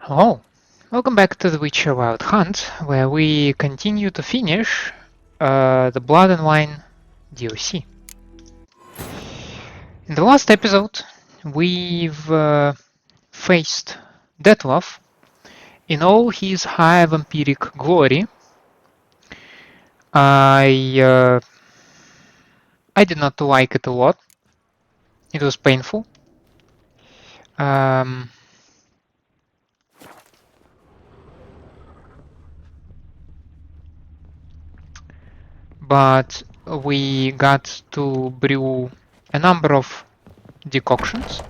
Hello, welcome back to the Witcher Wild Hunt, where we continue to finish the Blood and Wine DLC. In the last episode, we've faced Detlef in all his high vampiric glory. I did not like it a lot. It was painful. Um, but we got to brew a number of decoctions.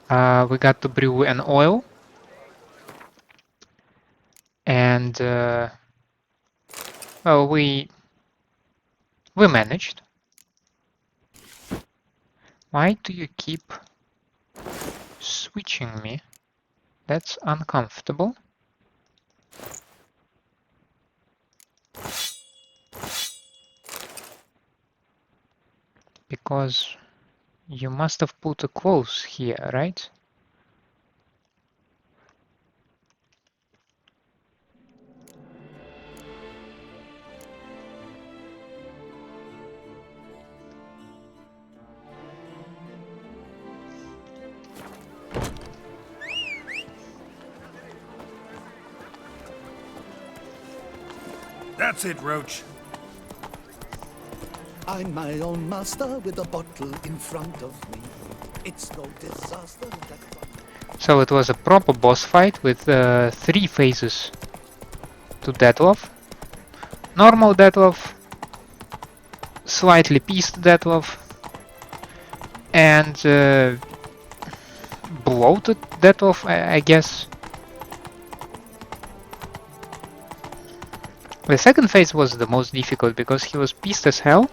We got to brew an oil, and well, we managed. Why do you keep switching me? That's uncomfortable. Because you must have put a close here, right? That's it, Roach. I'm my own master with a bottle in front of me. It's no disaster that... So it was a proper boss fight with 3 phases to Detlef. Normal Detlef, slightly pissed Detlef, and bloated Detlef, I guess. The second phase was the most difficult because he was pissed as hell.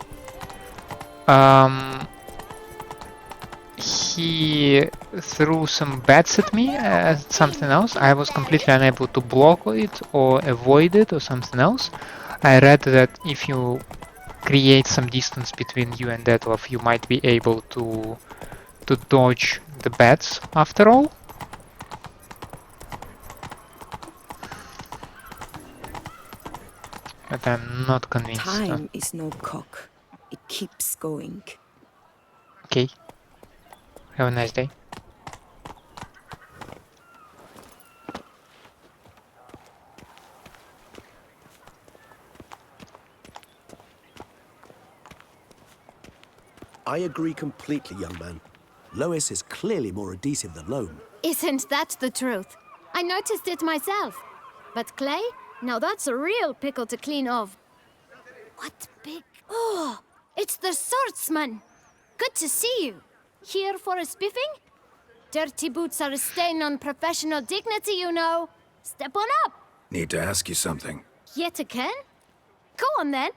He threw some bats at me as something else. I was completely unable to block it or avoid it or something else. I read that if you create some distance between you and Detlef, you might be able to dodge the bats after all. But I'm not convinced. Time is no cock. It keeps going. Okay. Have a nice day. I agree completely, young man. Lois is clearly more adhesive than loam. Isn't that the truth? I noticed it myself. But clay? Now that's a real pickle to clean off. What big... Oh, it's the swordsman. Good to see you. Here for a spiffing? Dirty boots are a stain on professional dignity, you know. Step on up. Need to ask you something. Yet again? Go on then.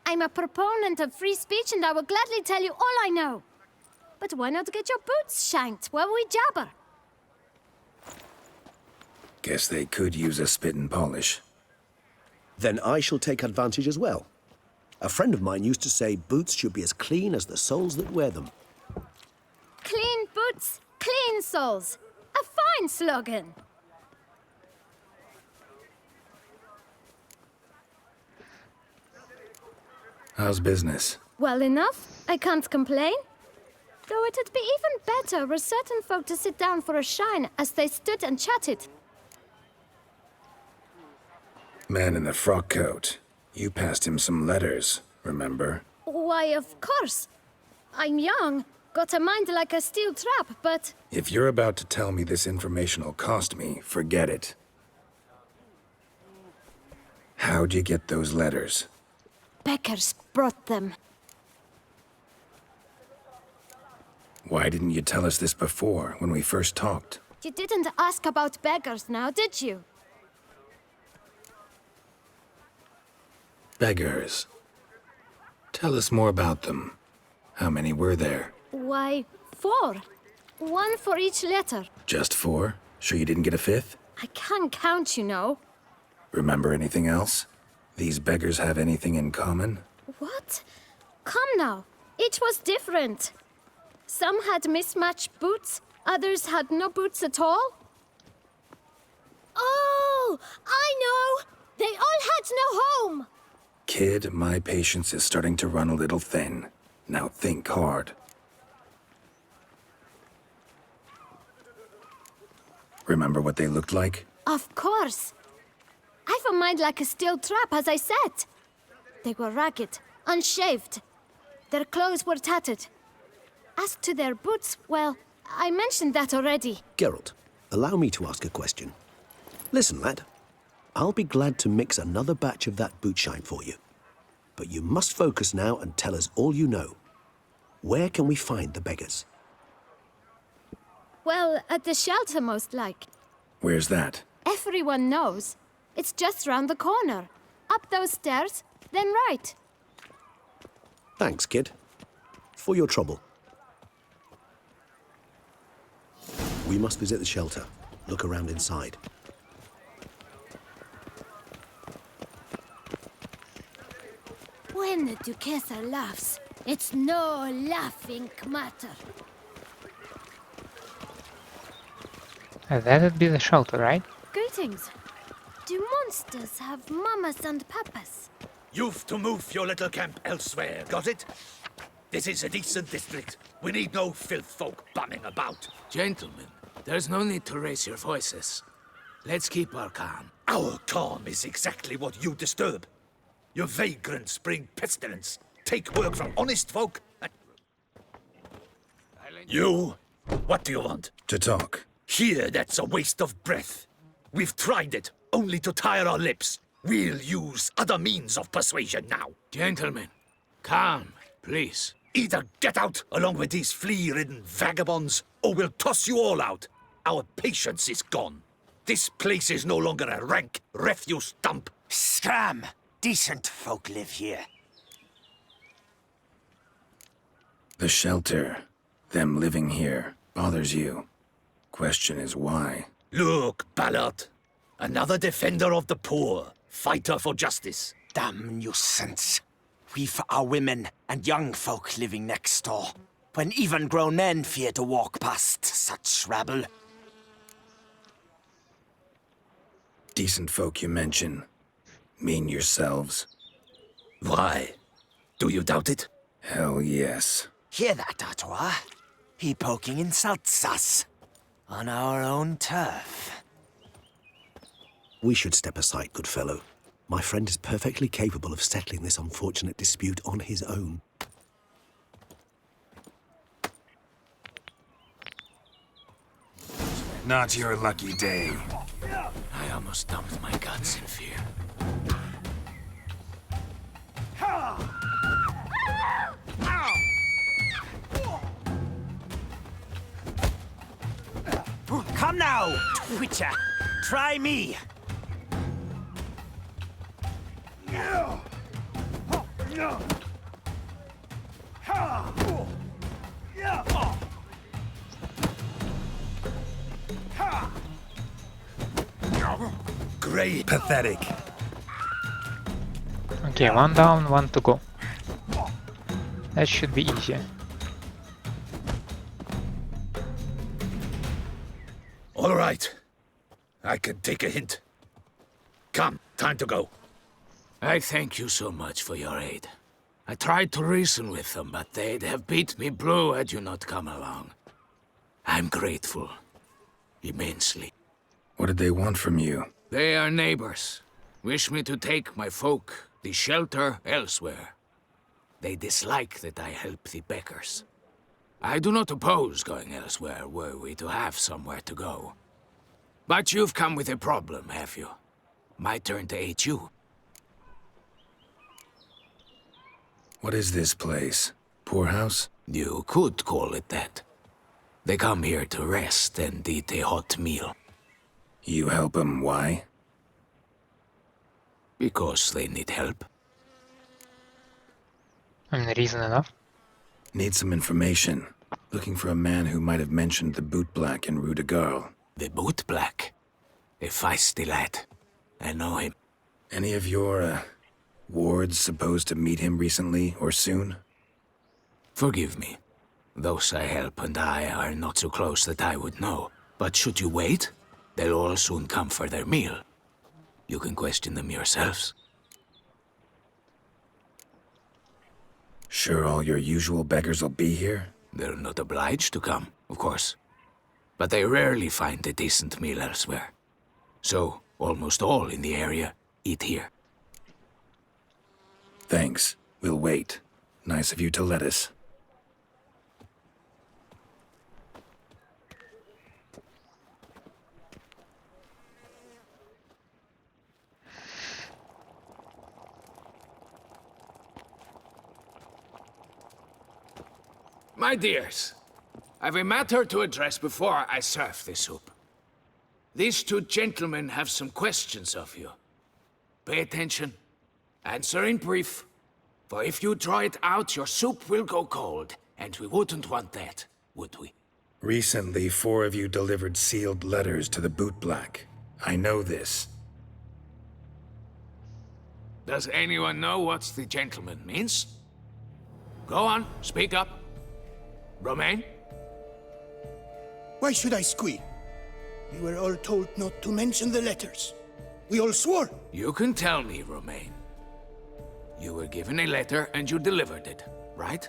I'm a proponent of free speech and I will gladly tell you all I know. But why not get your boots shanked while we jabber? Guess they could use a spit and polish. Then I shall take advantage as well. A friend of mine used to say boots should be as clean as the soles that wear them. Clean boots, clean soles. A fine slogan. How's business? Well enough, I can't complain. Though it'd be even better were certain folk to sit down for a shine as they stood and chatted. Man in the frock coat. You passed him some letters, remember? Why, of course. I'm young, got a mind like a steel trap, but... If you're about to tell me this information'll cost me, forget it. How'd you get those letters? Beggars brought them. Why didn't you tell us this before, when we first talked? You didn't ask about beggars now, did you? Beggars. Tell us more about them. How many were there? Why, 4. 1 for each letter. Just 4? Sure you didn't get a 5th? I can't count, you know. Remember anything else? These beggars have anything in common? What? Come now. Each was different. Some had mismatched boots, others had no boots at all. Oh, I know! They all had no home! Kid, my patience is starting to run a little thin. Now think hard. Remember what they looked like? Of course. I've a mind like a steel trap, as I said. They were ragged, unshaved. Their clothes were tattered. As to their boots, well, I mentioned that already. Geralt, allow me to ask a question. Listen, lad. I'll be glad to mix another batch of that bootshine for you. But you must focus now and tell us all you know. Where can we find the beggars? Well, at the shelter, most like. Where's that? Everyone knows. It's just round the corner. Up those stairs, then right. Thanks, kid. For your trouble. We must visit the shelter. Look around inside. When the Duquesa laughs, it's no laughing matter. That'd be the shelter, right? Greetings. Do monsters have mamas and papas? You've to move your little camp elsewhere, got it? This is a decent district. We need no filth folk bumming about. Gentlemen, there's no need to raise your voices. Let's keep our calm. Our calm is exactly what you disturb. Your vagrants bring pestilence. Take work from honest folk and... You? What do you want? To talk. Here, that's a waste of breath. We've tried it, only to tire our lips. We'll use other means of persuasion now. Gentlemen, calm, please. Either get out along with these flea-ridden vagabonds, or we'll toss you all out. Our patience is gone. This place is no longer a rank refuse dump. Scram! Decent folk live here. The shelter, them living here, bothers you. Question is why? Look, Ballard. Another defender of the poor. Fighter for justice. Damn nuisance. We've our women and young folk living next door, when even grown men fear to walk past such rabble. Decent folk you mention. Mean yourselves? Why? Do you doubt it? Hell yes. Hear that, Artois? He poking insults us. On our own turf. We should step aside, good fellow. My friend is perfectly capable of settling this unfortunate dispute on his own. Not your lucky day. I almost dumped my guts in fear. Come now, Twitcher. Try me. Great. Pathetic. Okay, one down, one to go. That should be easier. All right. I can take a hint. Come, time to go. I thank you so much for your aid. I tried to reason with them, but they'd have beat me blue had you not come along. I'm grateful. Immensely. What did they want from you? They are neighbors. Wish me to take my folk, the shelter, elsewhere. They dislike that I help the beggars. I do not oppose going elsewhere were we to have somewhere to go. But you've come with a problem, have you? My turn to aid you. What is this place? Poorhouse? You could call it that. They come here to rest and eat a hot meal. You help them, why? Because they need help. I mean, reason enough. Need some information. Looking for a man who might have mentioned the bootblack in Rue de Garl. The bootblack. A feisty lad. I know him. Any of your, wards supposed to meet him recently or soon? Forgive me. Those I help and I are not so close that I would know. But should you wait? They'll all soon come for their meal. You can question them yourselves. Sure all your usual beggars will be here? They're not obliged to come, of course. But they rarely find a decent meal elsewhere. So, almost all in the area eat here. Thanks. We'll wait. Nice of you to let us. My dears, I've a matter to address before I serve the soup. These two gentlemen have some questions of you. Pay attention. Answer in brief. For if you draw it out, your soup will go cold, and we wouldn't want that, would we? Recently, 4 of you delivered sealed letters to the bootblack. I know this. Does anyone know what the gentleman means? Go on, speak up. Romain? Why should I squeal? We were all told not to mention the letters. We all swore. You can tell me, Romain. You were given a letter and you delivered it, right?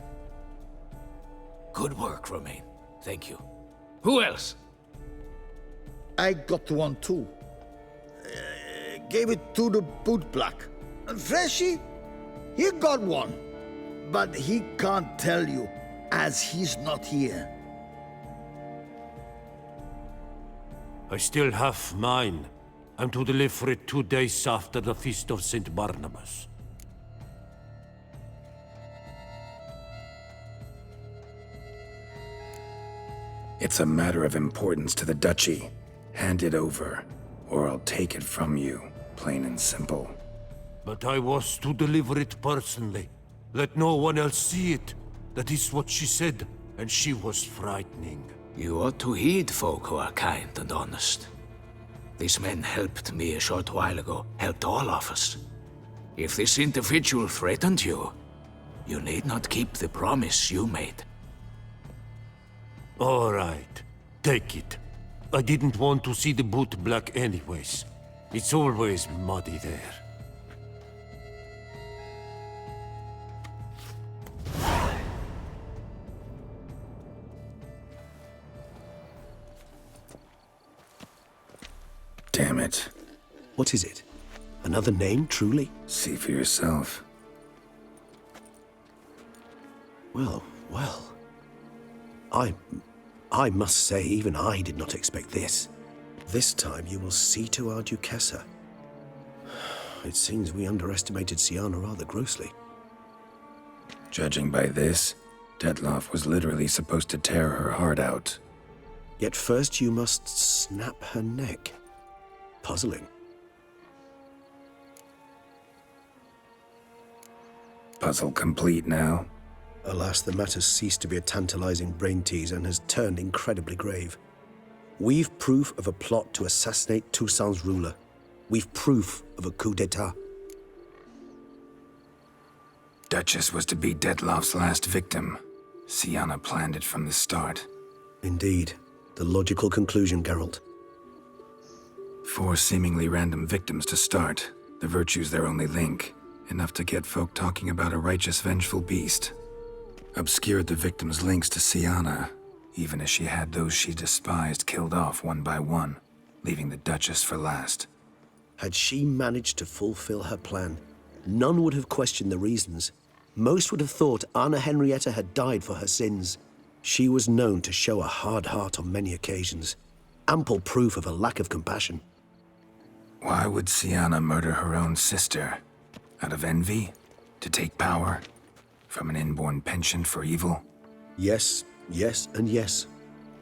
Good work, Romain. Thank you. Who else? I got one too. Gave it to the bootblack. And Freshie, he got one. But he can't tell you, as he's not here. I still have mine. I'm to deliver it 2 days after the Feast of St. Barnabas. It's a matter of importance to the Duchy. Hand it over, or I'll take it from you, plain and simple. But I was to deliver it personally. Let no one else see it. That is what she said, and she was frightening. You ought to heed folk who are kind and honest. These men helped me a short while ago, helped all of us. If this individual threatened you, you need not keep the promise you made. All right, take it. I didn't want to see the bootblack anyways. It's always muddy there. Damn it. What is it? Another name, truly? See for yourself. Well, well. I must say, even I did not expect this. This time you will see to our Duchessa. It seems we underestimated Syanna rather grossly. Judging by this, Detloff was literally supposed to tear her heart out. Yet first you must snap her neck. Puzzling. Puzzle complete now. Alas, the matter's ceased to be a tantalizing brain tease and has turned incredibly grave. We've proof of a plot to assassinate Toussaint's ruler. We've proof of a coup d'etat. Duchess was to be Detloff's last victim. Syanna planned it from the start. Indeed. The logical conclusion, Geralt. 4 seemingly random victims to start. The virtue's their only link. Enough to get folk talking about a righteous, vengeful beast. Obscured the victims' links to Syanna, even as she had those she despised killed off one by one, leaving the Duchess for last. Had she managed to fulfill her plan, none would have questioned the reasons. Most would have thought Anna Henrietta had died for her sins. She was known to show a hard heart on many occasions. Ample proof of a lack of compassion. Why would Syanna murder her own sister? Out of envy? To take power? From an inborn penchant for evil? Yes, yes, and yes.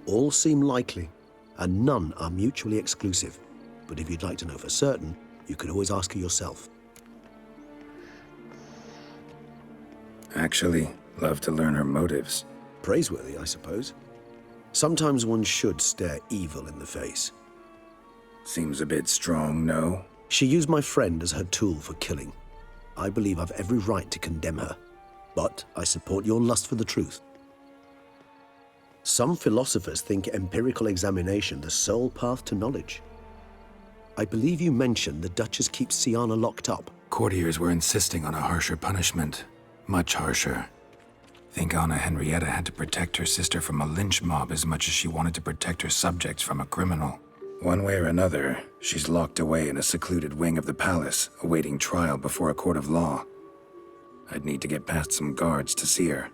All seem likely, and none are mutually exclusive. But if you'd like to know for certain, you could always ask her yourself. Actually, love to learn her motives. Praiseworthy, I suppose. Sometimes one should stare evil in the face. Seems a bit strong, no? She used my friend as her tool for killing. I believe I've every right to condemn her. But I support your lust for the truth. Some philosophers think empirical examination the sole path to knowledge. I believe you mentioned the Duchess keeps Syanna locked up. Courtiers were insisting on a harsher punishment. Much harsher. Think Anna Henrietta had to protect her sister from a lynch mob as much as she wanted to protect her subjects from a criminal. One way or another, she's locked away in a secluded wing of the palace, awaiting trial before a court of law. I'd need to get past some guards to see her.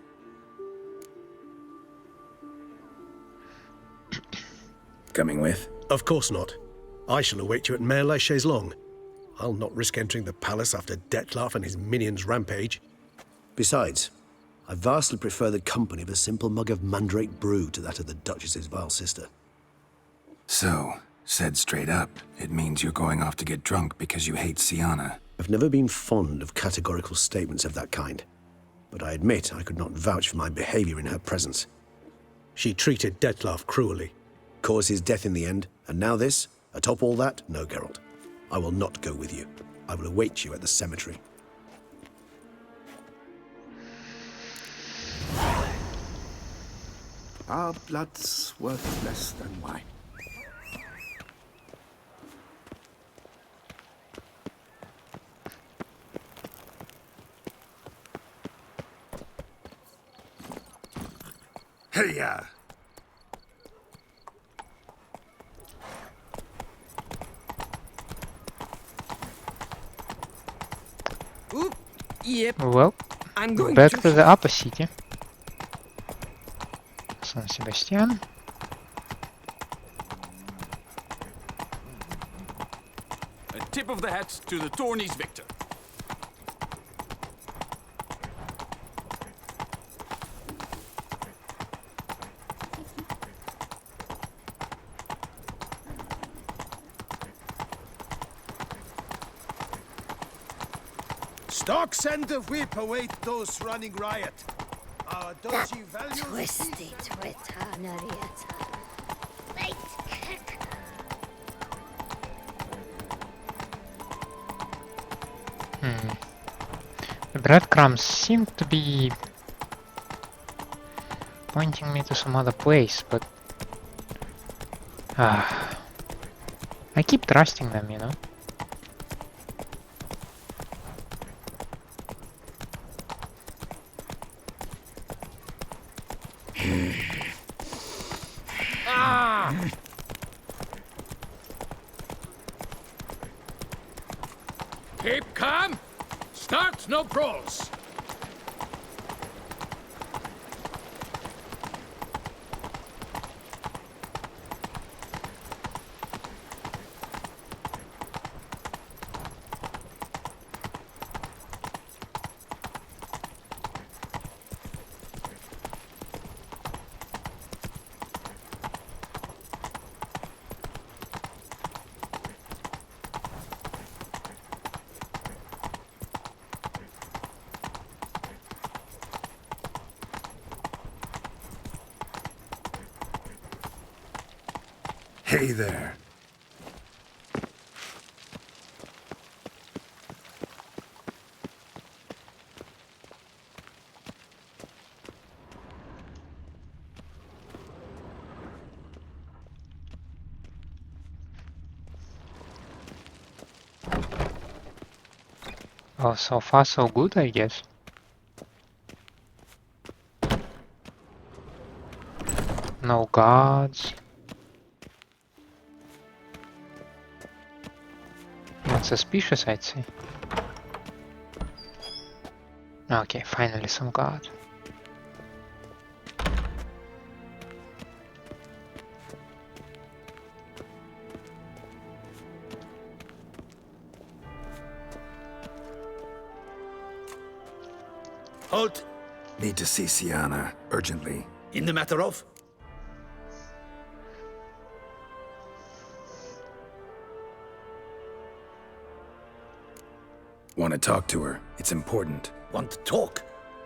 Coming with? Of course not. I shall await you at Mare la Chaise-Longue. I'll not risk entering the palace after Dettlaff and his minions rampage. Besides, I vastly prefer the company of a simple mug of mandrake brew to that of the Duchess's vile sister. So, said straight up, it means you're going off to get drunk because you hate Syanna. I've never been fond of categorical statements of that kind, but I admit I could not vouch for my behavior in her presence. She treated Dettlaff cruelly, caused his death in the end, and now this? Atop all that, no, Geralt. I will not go with you. I will await you at the cemetery. Our blood's worth less than wine. Hey-ya! Yep. Well, I'm going back to the upper city. San Sebastian. A tip of the hat to the Tourneys victor. Stocks and the whip await those running riot. Our dodgy values... Twisty Twitter, Narieta. Wait. The breadcrumbs seem to be pointing me to some other place, but I keep trusting them, you know. Keep calm. Start no brawls. Hey there. Oh, so far so good, I guess. No guards. Not suspicious, I'd say. Okay, finally some guard. Halt! Need to see Syanna, urgently. In the matter of? Want to talk to her. It's important. Want to talk?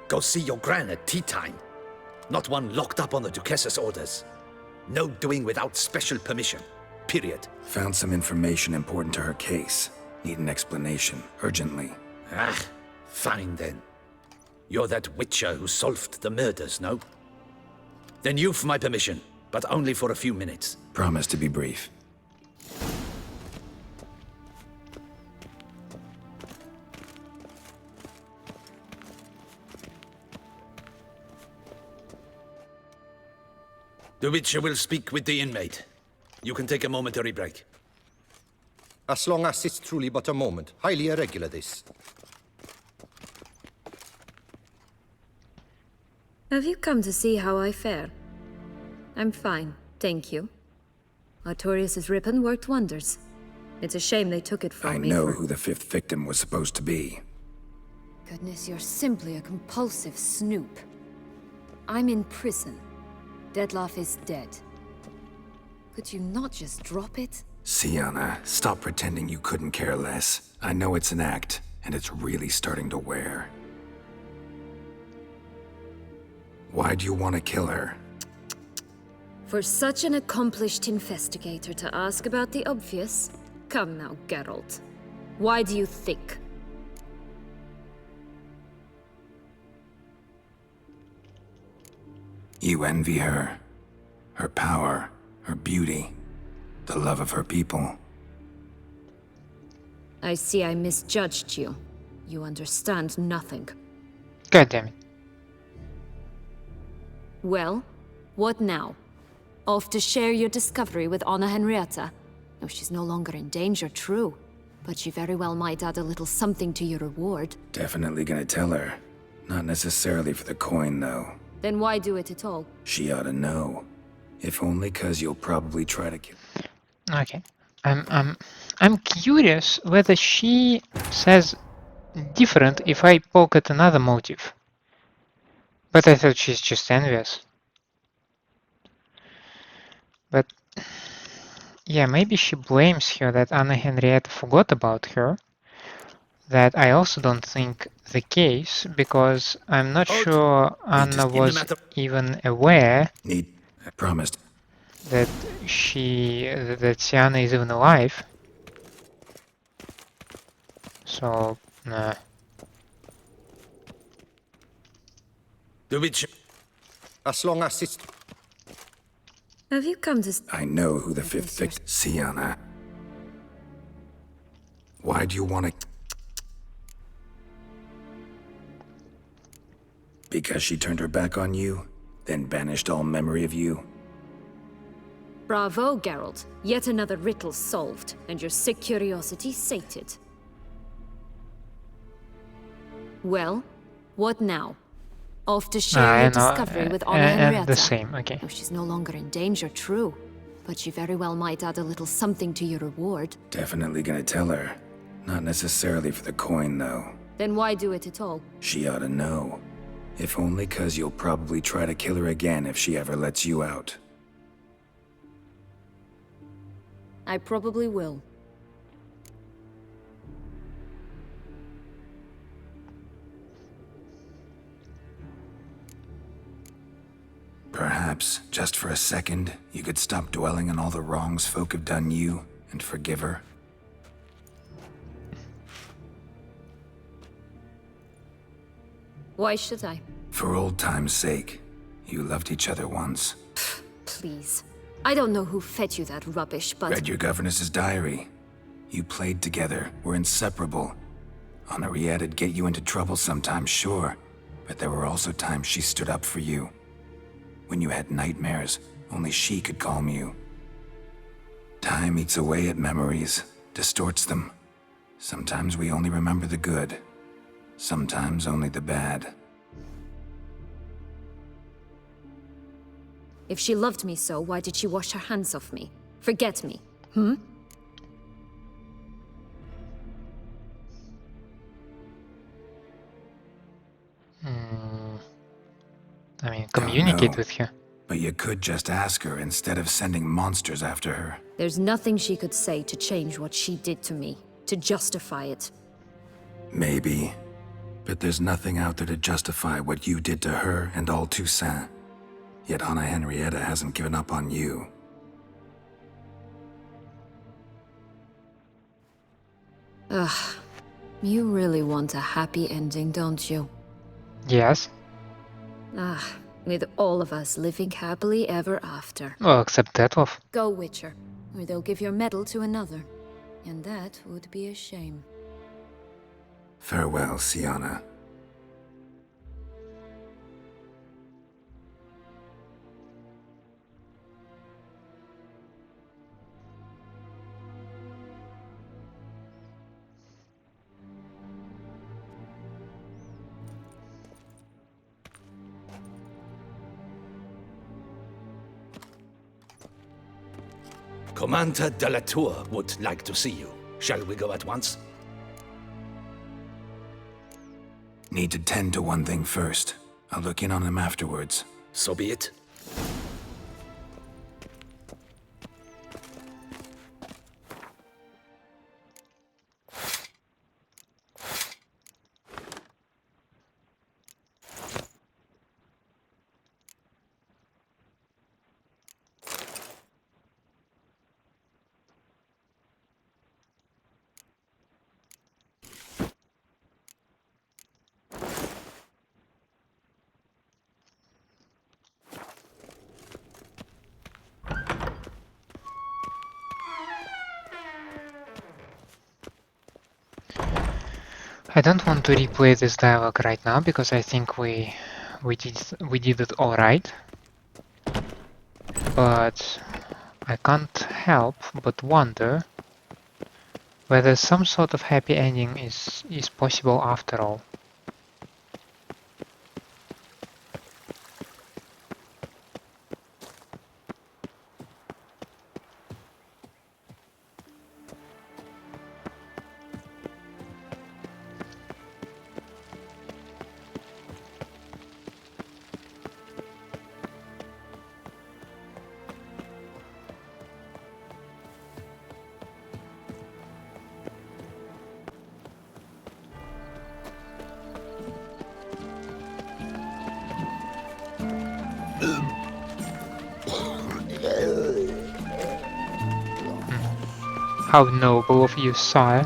Go see your gran at tea time. Not one locked up on the Duchess's orders. No doing without special permission. Period. Found some information important to her case. Need an explanation, urgently. Ah, fine then. You're that witcher who solved the murders, no? Then you've my permission, but only for a few minutes. Promise to be brief. The Witcher will speak with the inmate. You can take a momentary break. As long as it's truly but a moment. Highly irregular, this. Have you come to see how I fare? I'm fine, thank you. Artorius' ribbon worked wonders. It's a shame they took it from me. I know who the 5th victim was supposed to be. Goodness, you're simply a compulsive snoop. I'm in prison. Dettlaff is dead. Could you not just drop it? Syanna, stop pretending you couldn't care less. I know it's an act, and it's really starting to wear. Why do you want to kill her? For such an accomplished investigator to ask about the obvious? Come now, Geralt. Why do you think? You envy her. Her power, her beauty, the love of her people. I see I misjudged you. You understand nothing. God damn it. Well, what now? Off to share your discovery with Anna Henrietta? No, she's no longer in danger, true. But she very well might add a little something to your reward. Definitely gonna tell her. Not necessarily for the coin, though. Then why do it at all? She ought to know. If only 'cause you'll probably try to kill. Okay. I'm curious whether she says different if I poke at another motive. But I thought she's just envious. But yeah, maybe she blames her that Anna Henrietta forgot about her. That I also don't think the case, because I'm not sure Anna was even aware I promised. that that Syanna is even alive. So, nah. The Witcher. As long as it's... Have you come to... I know who the 5th victim... Syanna. Why do you want to... Because she turned her back on you, then banished all memory of you? Bravo, Geralt. Yet another riddle solved, and your sick curiosity sated. Well, what now? Off to share your discovery with Anna Henrietta. And the same, okay. No, she's no longer in danger, true. But she very well might add a little something to your reward. Definitely gonna tell her. Not necessarily for the coin, though. Then why do it at all? She ought to know. If only 'cause you'll probably try to kill her again if she ever lets you out. I probably will. Perhaps, just for a second, you could stop dwelling on all the wrongs folk have done you and forgive her. Why should I? For old time's sake. You loved each other once. Please. I don't know who fed you that rubbish, but... Read your governess's diary. You played together, were inseparable. Henriette'd get you into trouble sometimes, sure. But there were also times she stood up for you. When you had nightmares, only she could calm you. Time eats away at memories, distorts them. Sometimes we only remember the good. Sometimes only the bad. If she loved me so, why did she wash her hands off me? Forget me, hmm? I mean, communicate with her. But you could just ask her instead of sending monsters after her. There's nothing she could say to change what she did to me, to justify it. Maybe. But there's nothing out there to justify what you did to her and all Toussaint. Yet Anna Henrietta hasn't given up on you. Ugh. You really want a happy ending, don't you? Yes. Ah, with all of us living happily ever after. Well, except Dettlaff. Go, Witcher, or they'll give your medal to another. And that would be a shame. Farewell, Syanna. Commander de la Tour would like to see you. Shall we go at once? Need to tend to one thing first. I'll look in on him afterwards. So be it. I don't want to replay this dialogue right now because I think we did it all right. But I can't help but wonder whether some sort of happy ending is possible after all. How noble of you, sire.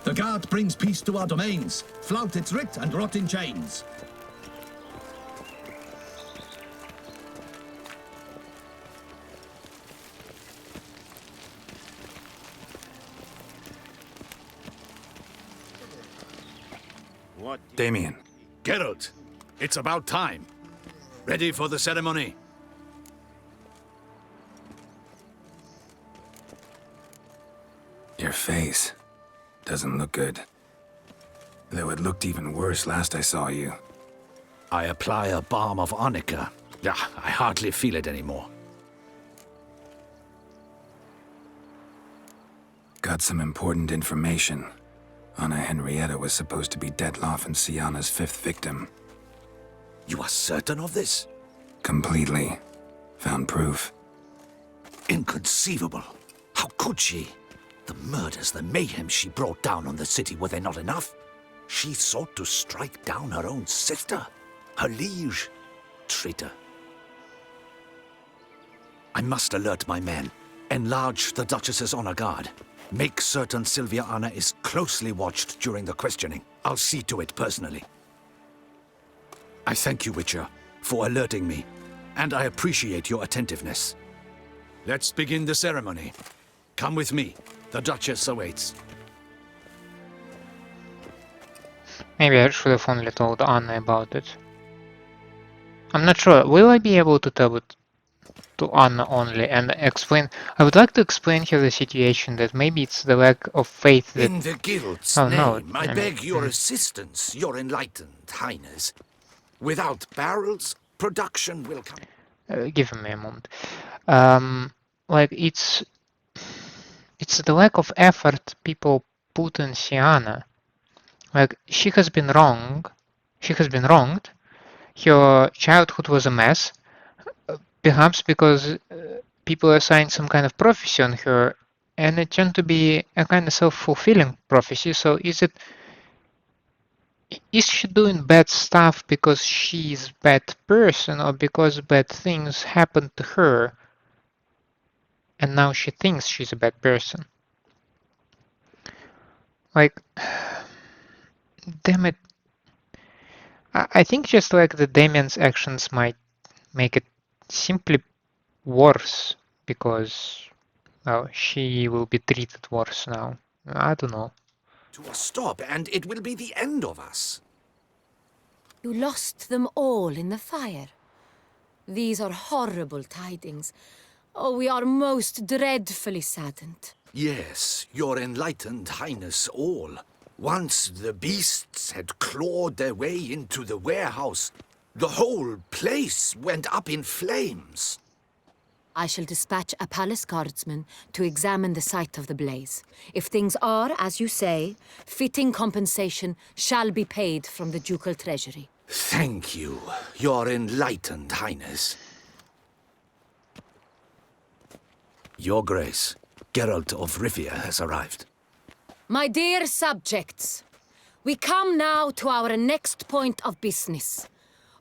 The guard brings peace to our domains. Flout its writ and rot in chains. Damien. Geralt, it's about time. Ready for the ceremony? Your face doesn't look good. Though it looked even worse last I saw you. I apply a balm of arnica. Yeah, I hardly feel it anymore. Got some important information. Anna Henrietta was supposed to be Detloff and Syanna's 5th victim. You are certain of this? Completely. Found proof. Inconceivable. How could she? The murders, the mayhem she brought down on the city, were they not enough? She sought to strike down her own sister, her liege. Traitor. I must alert my men. Enlarge the Duchess's honor guard. Make certain Sylvia Anna is closely watched during the questioning. I'll see to it personally. I thank you, Witcher, for alerting me, and I appreciate your attentiveness. Let's begin the ceremony. Come with me. The Duchess awaits. Maybe I should have only told Anna about it. I'm not sure. Will I be able to tell it to Anna only and explain? I would like to explain her the situation, that maybe it's the lack of faith that... In the Guild's oh, name, no, I beg your assistance, your enlightened highness. Without barrels, production will come. Give me a moment. Like, it's the lack of effort people put in Syanna. Like, she has been wronged. Her childhood was a mess. Perhaps because people assigned some kind of prophecy on her, and it turned to be a kind of self-fulfilling prophecy. So is she doing bad stuff because she's a bad person, or because bad things happened to her and now she thinks she's a bad person? Like, damn it. I think just like the Damien's actions might make it simply worse, because, well, she will be treated worse now. I don't know. To a stop, and it will be the end of us. You lost them all in the fire. These are horrible tidings. Oh, we are most dreadfully saddened. Yes, your enlightened highness all. Once the beasts had clawed their way into the warehouse, the whole place went up in flames. I shall dispatch a palace guardsman to examine the site of the blaze. If things are, as you say, fitting compensation shall be paid from the ducal treasury. Thank you, Your Enlightened Highness. Your Grace, Geralt of Rivia has arrived. My dear subjects, we come now to our next point of business.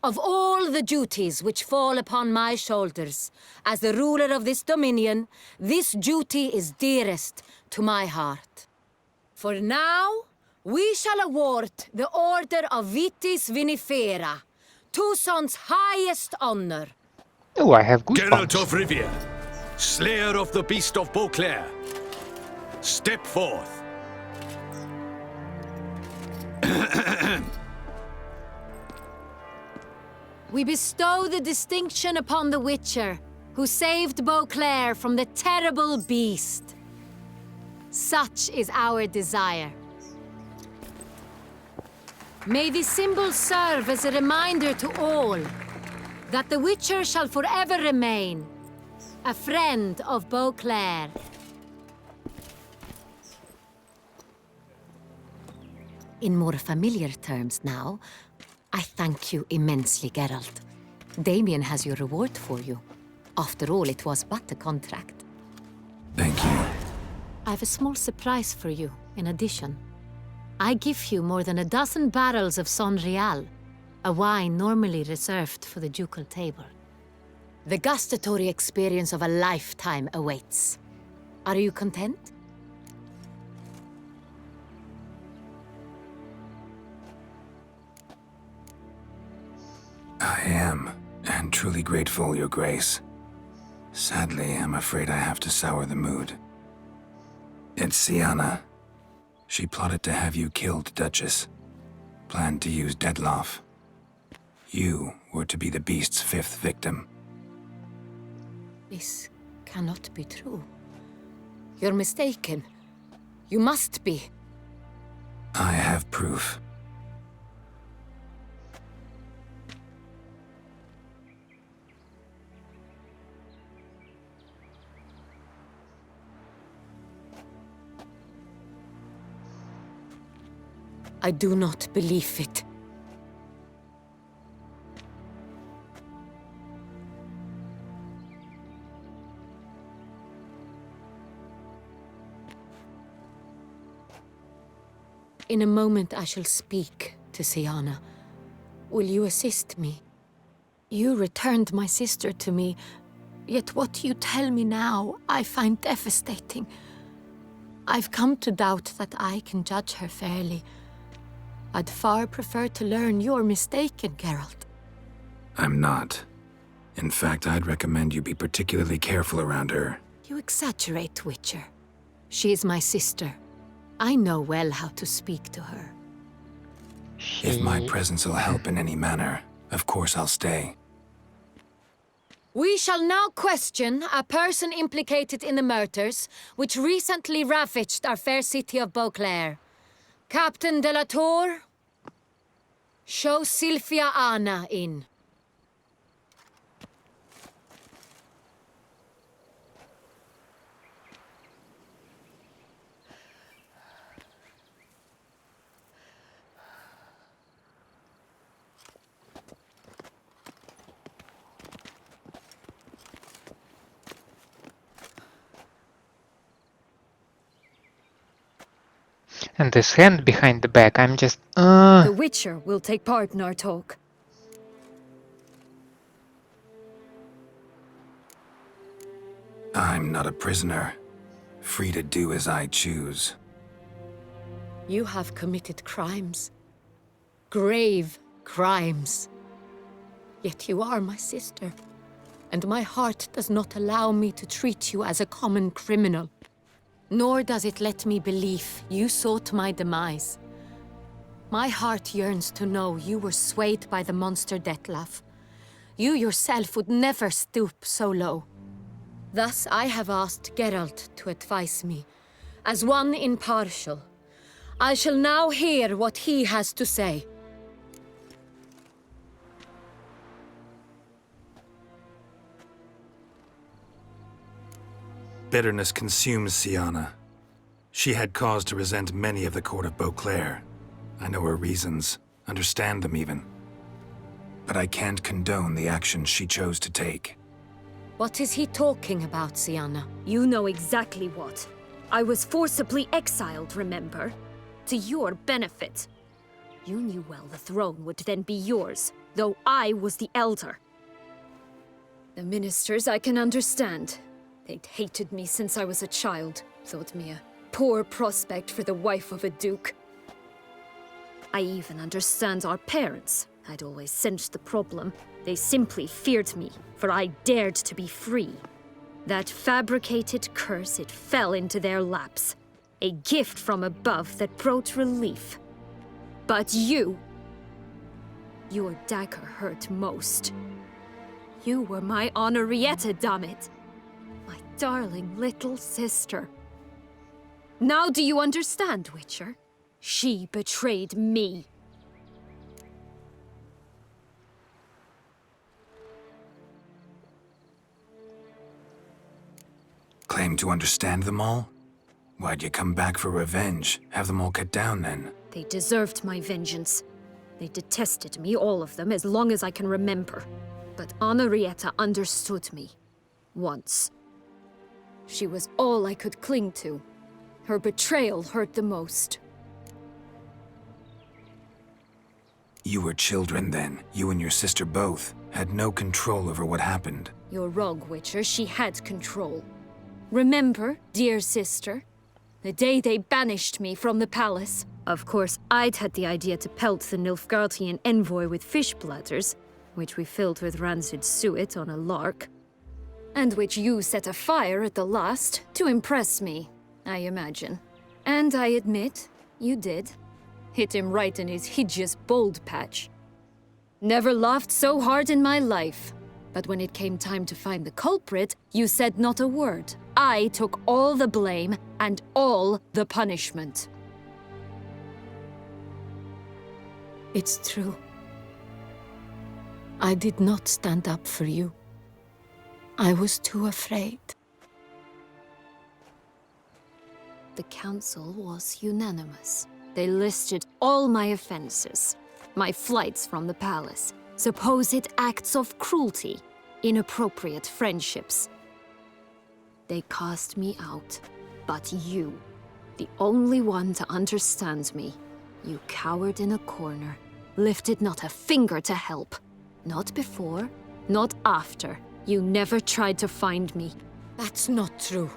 Of all the duties which fall upon my shoulders, as the ruler of this dominion, this duty is dearest to my heart. For now, we shall award the Order of Vitis Vinifera, Tucson's highest honor. Oh, I have Geralt goosebumps. of Rivia, Slayer of the Beast of Beauclair, step forth. We bestow the distinction upon the Witcher, who saved Beauclair from the terrible beast. Such is our desire. May this symbol serve as a reminder to all that the Witcher shall forever remain a friend of Beauclair. In more familiar terms now, I thank you immensely, Geralt. Damien has your reward for you. After all, it was but a contract. Thank you. I have a small surprise for you, in addition. I give you more than a dozen barrels of Son Real, a wine normally reserved for the ducal table. The gustatory experience of a lifetime awaits. Are you content? I am, and truly grateful, Your Grace. Sadly, I'm afraid I have to sour the mood. It's Syanna. She plotted to have you killed, Duchess. Planned to use Dettlaff. You were to be the beast's 5th victim. This cannot be true. You're mistaken. You must be. I have proof. I do not believe it. In a moment I shall speak to Syanna. Will you assist me? You returned my sister to me, yet what you tell me now I find devastating. I've come to doubt that I can judge her fairly. I'd far prefer to learn you're mistaken, Geralt. I'm not. In fact, I'd recommend you be particularly careful around her. You exaggerate, Witcher. She is my sister. I know well how to speak to her. If my presence will help in any manner, of course I'll stay. We shall now question a person implicated in the murders which recently ravaged our fair city of Beauclair. Captain de la Tour, show Syanna in. And this hand behind the back, I'm just... The Witcher will take part in our talk. I'm not a prisoner, free to do as I choose. You have committed crimes. Grave crimes. Yet you are my sister, and my heart does not allow me to treat you as a common criminal. Nor does it let me believe you sought my demise. My heart yearns to know you were swayed by the monster Dettlaff. You yourself would never stoop so low. Thus I have asked Geralt to advise me, as one impartial. I shall now hear what he has to say. Bitterness consumes Syanna. She had cause to resent many of the court of Beauclair. I know her reasons, understand them even. But I can't condone the actions she chose to take. What is he talking about, Syanna? You know exactly what. I was forcibly exiled, remember? To your benefit. You knew well the throne would then be yours, though I was the elder. The ministers I can understand. They'd hated me since I was a child, thought me a poor prospect for the wife of a duke. I even understand our parents. I'd always sensed the problem. They simply feared me, for I dared to be free. That fabricated curse, it fell into their laps. A gift from above that brought relief. But you... your dagger hurt most. You were my Henrietta, dammit. My darling little sister. Now do you understand, Witcher? She betrayed me. Claim to understand them all? Why'd you come back for revenge? Have them all cut down then? They deserved my vengeance. They detested me, all of them, as long as I can remember. But Henrietta understood me. Once. She was all I could cling to. Her betrayal hurt the most. You were children then. You and your sister both had no control over what happened. You're wrong, Witcher. She had control. Remember, dear sister? The day they banished me from the palace. Of course, I'd had the idea to pelt the Nilfgaardian envoy with fish bladders, which we filled with rancid suet on a lark. And which you set afire at the last, to impress me, I imagine. And I admit, you did. Hit him right in his hideous bald patch. Never laughed so hard in my life. But when it came time to find the culprit, you said not a word. I took all the blame and all the punishment. It's true. I did not stand up for you. I was too afraid. The council was unanimous. They listed all my offenses. My flights from the palace, supposed acts of cruelty, inappropriate friendships. They cast me out, but you, the only one to understand me, you cowered in a corner, lifted not a finger to help. Not before, not after. You never tried to find me. That's not true.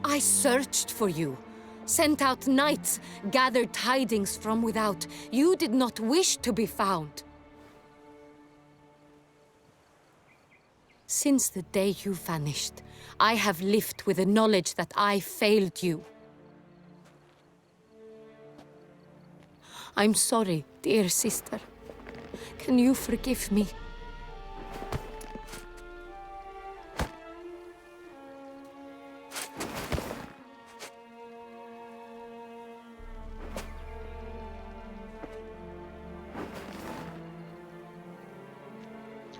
I searched for you, sent out knights, gathered tidings from without. You did not wish to be found. Since the day you vanished, I have lived with the knowledge that I failed you. I'm sorry, dear sister. Can you forgive me?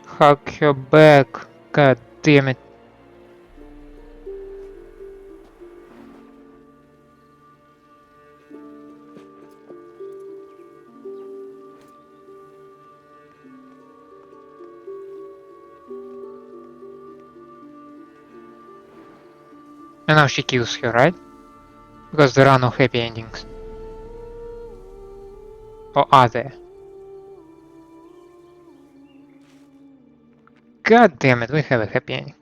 Hug her back. God damn it. And now she kills her, right? Because there are no happy endings. Or are there? God damn it, we have a happy ending.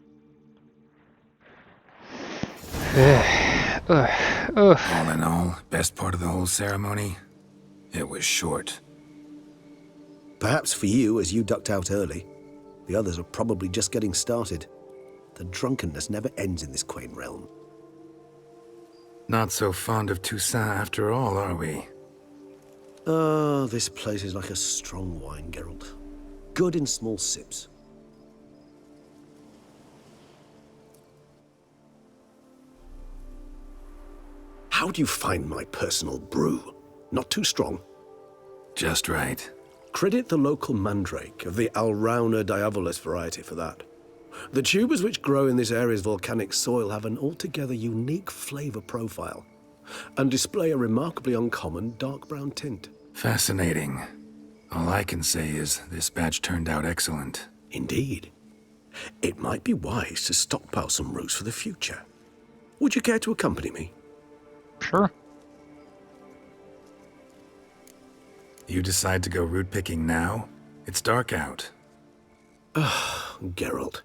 All in all, best part of the whole ceremony? It was short. Perhaps for you, as you ducked out early. The others are probably just getting started. The drunkenness never ends in this quaint realm. Not so fond of Toussaint after all, are we? Oh, this place is like a strong wine, Geralt. Good in small sips. How How do you find my personal brew? Not too strong? Just right. Credit the local mandrake of the Alrauna diabolus variety for that. The tubers which grow in this area's volcanic soil have an altogether unique flavor profile and display a remarkably uncommon dark brown tint. Fascinating. All I can say is this batch turned out excellent. Indeed. It might be wise to stockpile some roots for the future. Would you care to accompany me? Sure. You decide to go root picking now? It's dark out. Geralt.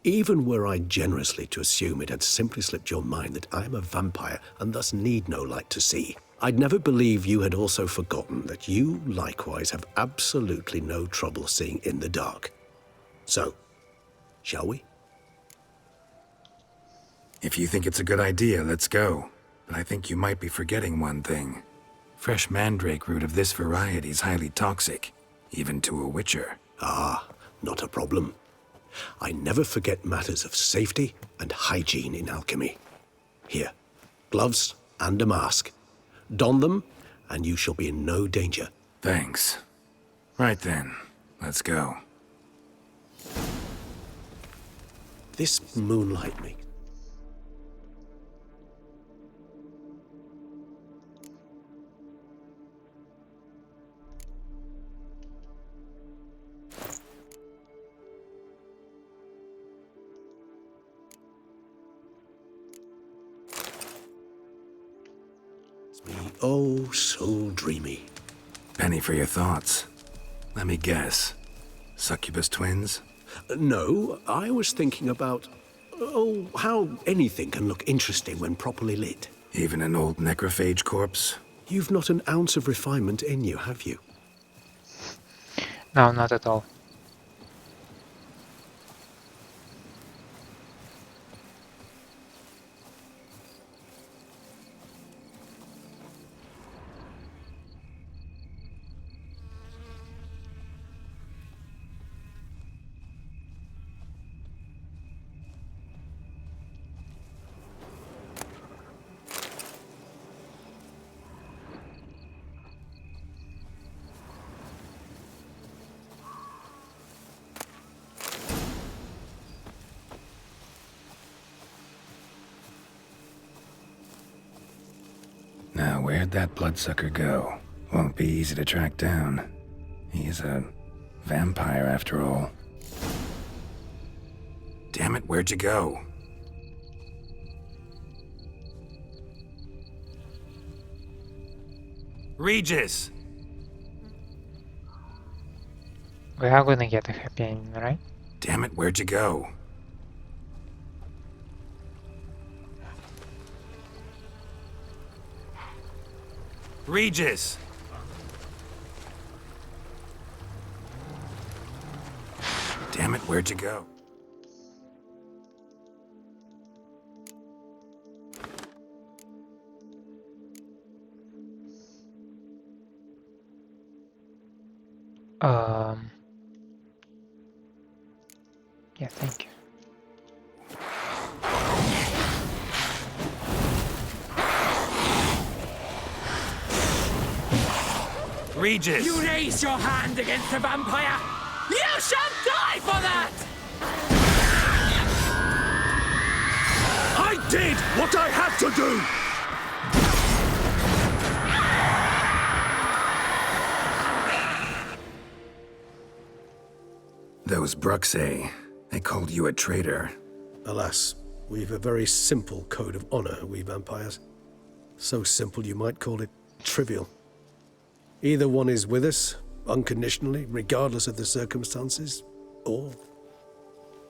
Even were I generously to assume it had simply slipped your mind that I am a vampire and thus need no light to see, I'd never believe you had also forgotten that you likewise have absolutely no trouble seeing in the dark. So, shall we? If you think it's a good idea, let's go. But I think you might be forgetting one thing. Fresh mandrake root of this variety is highly toxic, even to a witcher. Ah, not a problem. I never forget matters of safety and hygiene in alchemy. Here, gloves and a mask. Don them, and you shall be in no danger. Thanks. Right then, let's go. This moonlight makes... me oh so dreamy. Penny for your thoughts. Let me guess. Succubus twins? No, I was thinking about... oh, how anything can look interesting when properly lit. Even an old necrophage corpse? You've not an ounce of refinement in you, have you? No, not at all. Now, where'd that bloodsucker go? Won't be easy to track down. He's a vampire after all. Damn it, where'd you go? Regis! We are gonna get a happy ending, right? Damn it, where'd you go? Regis! Damn it, where'd you go? Yeah, thank you. Regis! You raised your hand against a vampire! You shall die for that! I did what I had to do! Those Bruxae, they called you a traitor. Alas, we've a very simple code of honor, we vampires. So simple you might call it trivial. Either one is with us, unconditionally, regardless of the circumstances, or...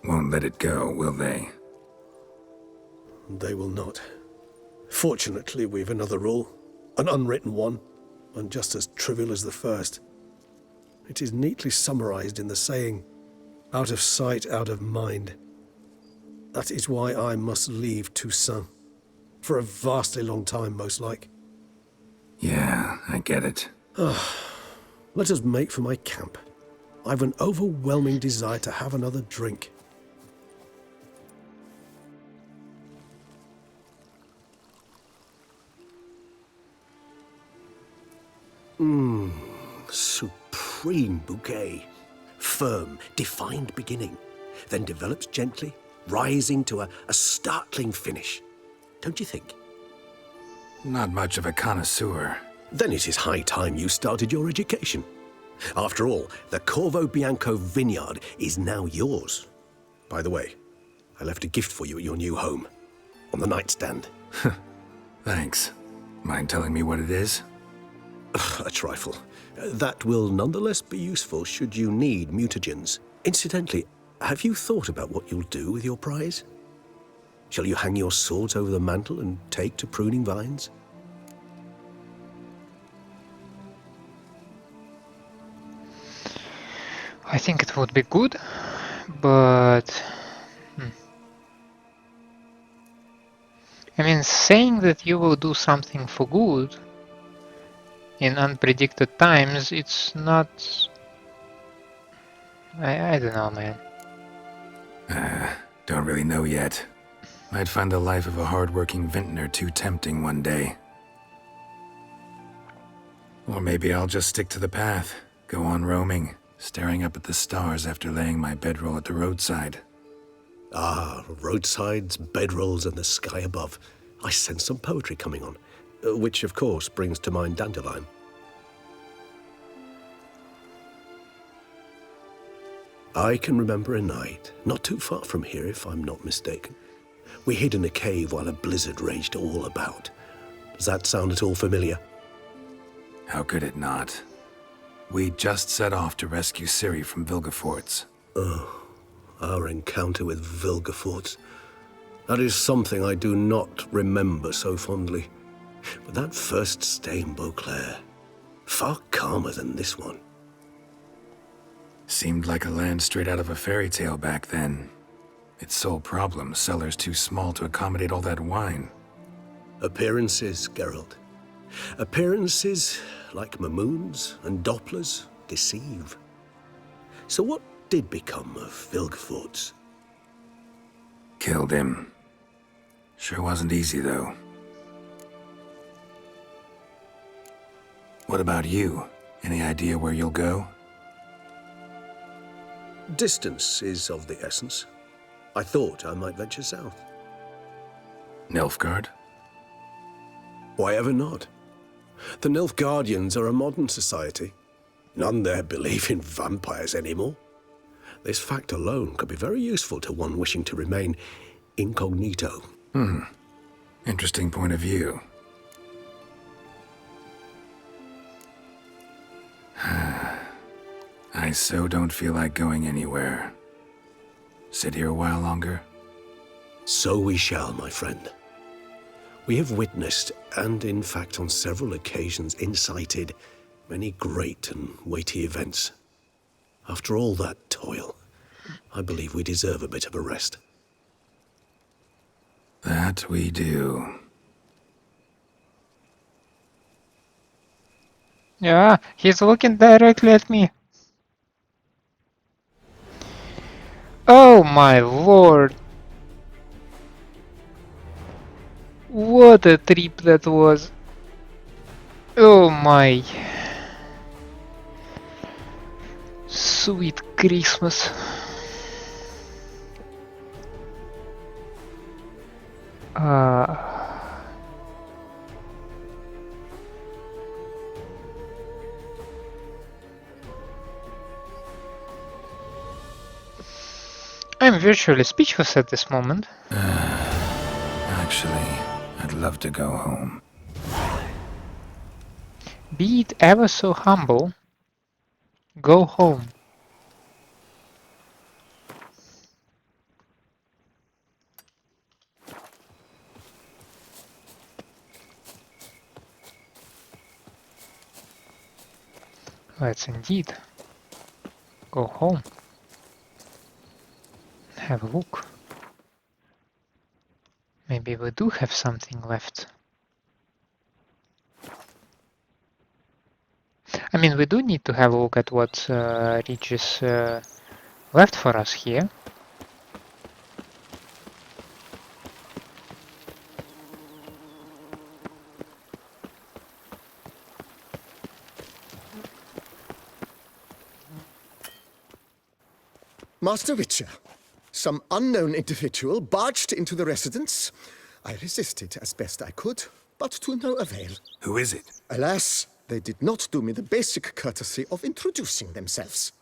Won't let it go, will they? They will not. Fortunately, we've another rule, an unwritten one, and just as trivial as the first. It is neatly summarized in the saying, out of sight, out of mind. That is why I must leave Toussaint. For a vastly long time, most like. Yeah, I get it. Let us make for my camp. I've an overwhelming desire to have another drink. Supreme bouquet. Firm, defined beginning, then develops gently, rising to a startling finish. Don't you think? Not much of a connoisseur. Then it is high time you started your education. After all, the Corvo Bianco vineyard is now yours. By the way, I left a gift for you at your new home. On the nightstand. Thanks. Mind telling me what it is? A trifle. That will nonetheless be useful should you need mutagens. Incidentally, have you thought about what you'll do with your prize? Shall you hang your swords over the mantle and take to pruning vines? I think it would be good, but... I mean, saying that you will do something for good in unpredicted times, it's not... I don't know, man. Don't really know yet. Might find the life of a hard-working vintner too tempting one day. Or maybe I'll just stick to the path, go on roaming, staring up at the stars after laying my bedroll at the roadside. Ah, roadsides, bedrolls, and the sky above. I sense some poetry coming on, which, of course, brings to mind Dandelion. I can remember a night, not too far from here if I'm not mistaken. We hid in a cave while a blizzard raged all about. Does that sound at all familiar? How could it not? We just set off to rescue Ciri from Vilgefortz. Oh, our encounter with Vilgefortz. That is something I do not remember so fondly. But that first stay in Beauclair, far calmer than this one. Seemed like a land straight out of a fairy tale back then. Its sole problem, cellars too small to accommodate all that wine. Appearances, Geralt. Appearances, like Mamoons and Dopplers, deceive. So what did become of Vilgefortz? Killed him. Sure wasn't easy, though. What about you? Any idea where you'll go? Distance is of the essence. I thought I might venture south. Nilfgaard? Why ever not? The Nilfgaardians are a modern society. None there believe in vampires anymore. This fact alone could be very useful to one wishing to remain incognito. Interesting point of view. I so don't feel like going anywhere. Sit here a while longer? So we shall, my friend. We have witnessed, and in fact on several occasions incited, many great and weighty events. After all that toil, I believe we deserve a bit of a rest. That we do. Yeah, he's looking directly at me. Oh my lord. What a trip that was. Oh my. Sweet Christmas. I'm virtually speechless at this moment. Actually, I'd love to go home. Be it ever so humble, go home. Let's indeed go home. Have a look. Maybe we do have something left. I mean, we do need to have a look at what Regis left for us here. Master Witcher, some unknown individual barged into the residence. I resisted as best I could, but to no avail. Who is it? Alas, they did not do me the basic courtesy of introducing themselves.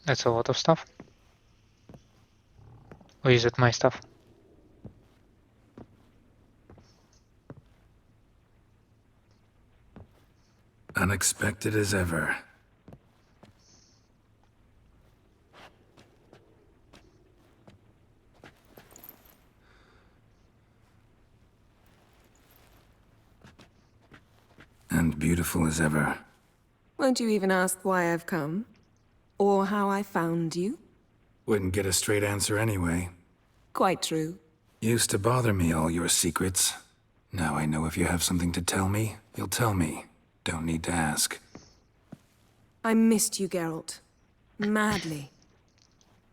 That's a lot of stuff. Or is it my stuff? Unexpected as ever. And beautiful as ever. Won't you even ask why I've come? Or how I found you? Wouldn't get a straight answer anyway. Quite true. Used to bother me, all your secrets. Now I know if you have something to tell me, you'll tell me. Don't need to ask. I missed you, Geralt. Madly.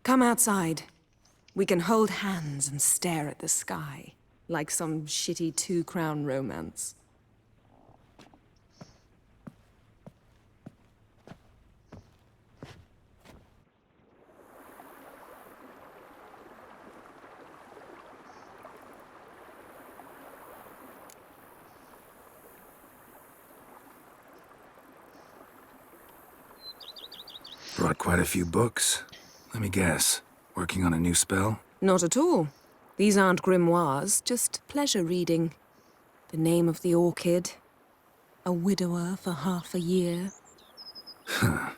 Come outside. We can hold hands and stare at the sky, like some shitty two-crown romance. Brought quite a few books. Let me guess. Working on a new spell? Not at all. These aren't grimoires, just pleasure reading. The Name of the Orchid. A widower for half a year. Huh.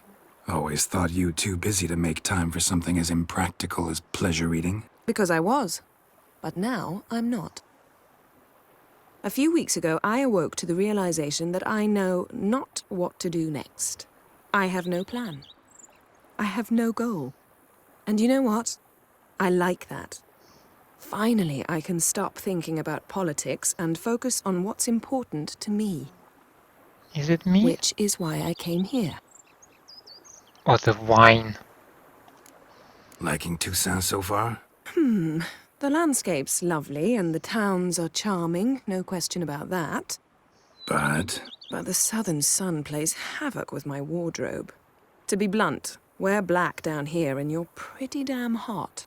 Always thought you too busy to make time for something as impractical as pleasure reading. Because I was. But now I'm not. A few weeks ago, I awoke to the realization that I know not what to do next. I have no plan. I have no goal. And you know what? I like that. Finally, I can stop thinking about politics and focus on what's important to me. Is it me? Which is why I came here. Or the wine? Liking Toussaint so far? The landscape's lovely and the towns are charming, no question about that. But the southern sun plays havoc with my wardrobe. To be blunt, wear black down here and you're pretty damn hot.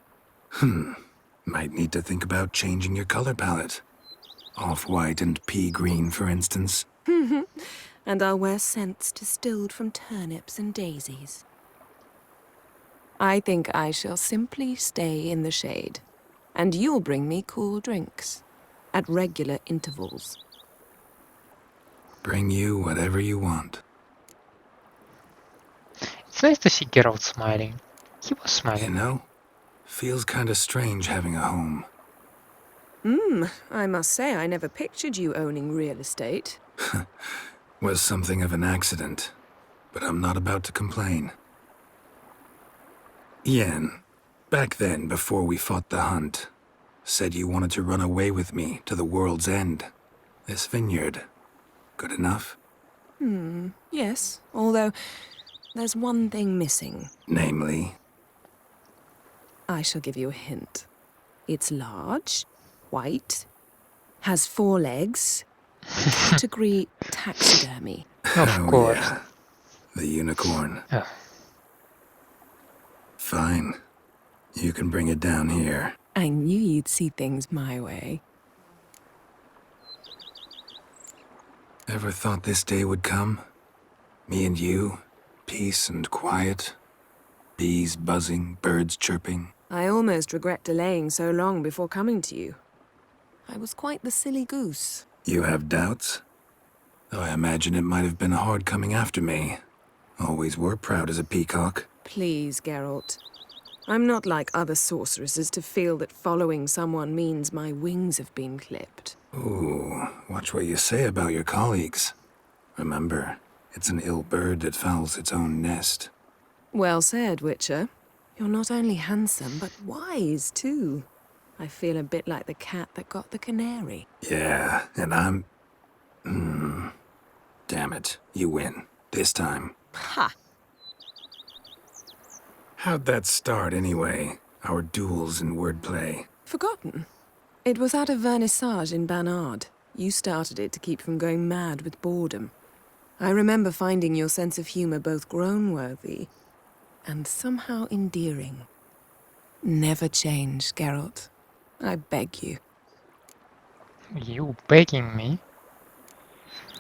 Might need to think about changing your color palette. Off-white and pea green, for instance. And I'll wear scents distilled from turnips and daisies. I think I shall simply stay in the shade. And you'll bring me cool drinks. At regular intervals. Bring you whatever you want. It's nice to see Geralt smiling. He was smiling. You know, feels kinda strange having a home. I must say I never pictured you owning real estate. Was something of an accident, but I'm not about to complain. Yen, back then, before we fought the hunt, said you wanted to run away with me to the world's end. This vineyard, good enough? Yes, although there's one thing missing. Namely? I shall give you a hint. It's large, white, has 4 legs, category taxidermy. Of course. Yeah. The unicorn. Yeah. Fine. You can bring it down here. I knew you'd see things my way. Ever thought this day would come? Me and you, peace and quiet. Bees buzzing, birds chirping. I almost regret delaying so long before coming to you. I was quite the silly goose. You have doubts? Though I imagine it might have been hard coming after me. Always were proud as a peacock. Please, Geralt. I'm not like other sorceresses to feel that following someone means my wings have been clipped. Ooh, watch what you say about your colleagues. Remember, it's an ill bird that fouls its own nest. Well said, Witcher. You're not only handsome, but wise, too. I feel a bit like the cat that got the canary. Yeah, and I'm... Damn it, you win. This time. Ha! How'd that start, anyway? Our duels and wordplay. Forgotten? It was at a vernissage in Banard. You started it to keep from going mad with boredom. I remember finding your sense of humor both groan-worthy and somehow endearing. Never change, Geralt. I beg you. You begging me?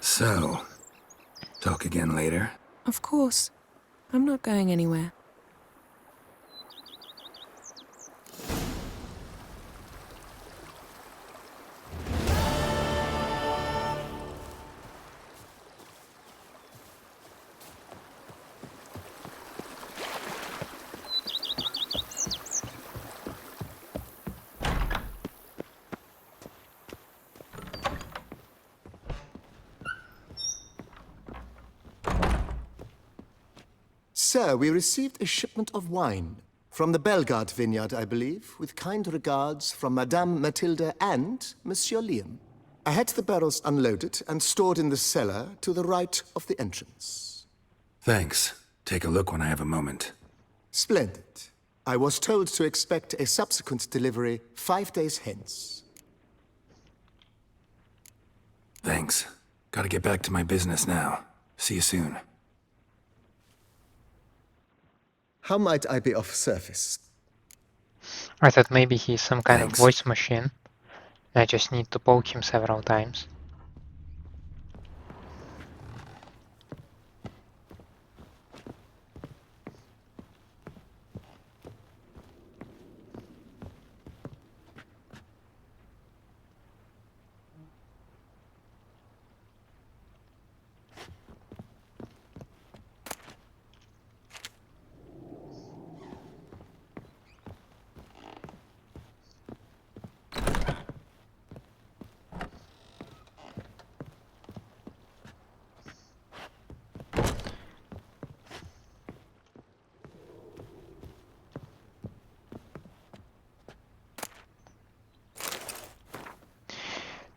So, talk again later? Of course. I'm not going anywhere. Sir, we received a shipment of wine. From the Bellegarde vineyard, I believe, with kind regards from Madame Matilda and Monsieur Liam. I had the barrels unloaded and stored in the cellar to the right of the entrance. Thanks. Take a look when I have a moment. Splendid. I was told to expect a subsequent delivery 5 days hence. Thanks. Gotta get back to my business now. See you soon. How might I be of service? I thought maybe he's some kind of Thanks. voice machine. I just need to poke him several times.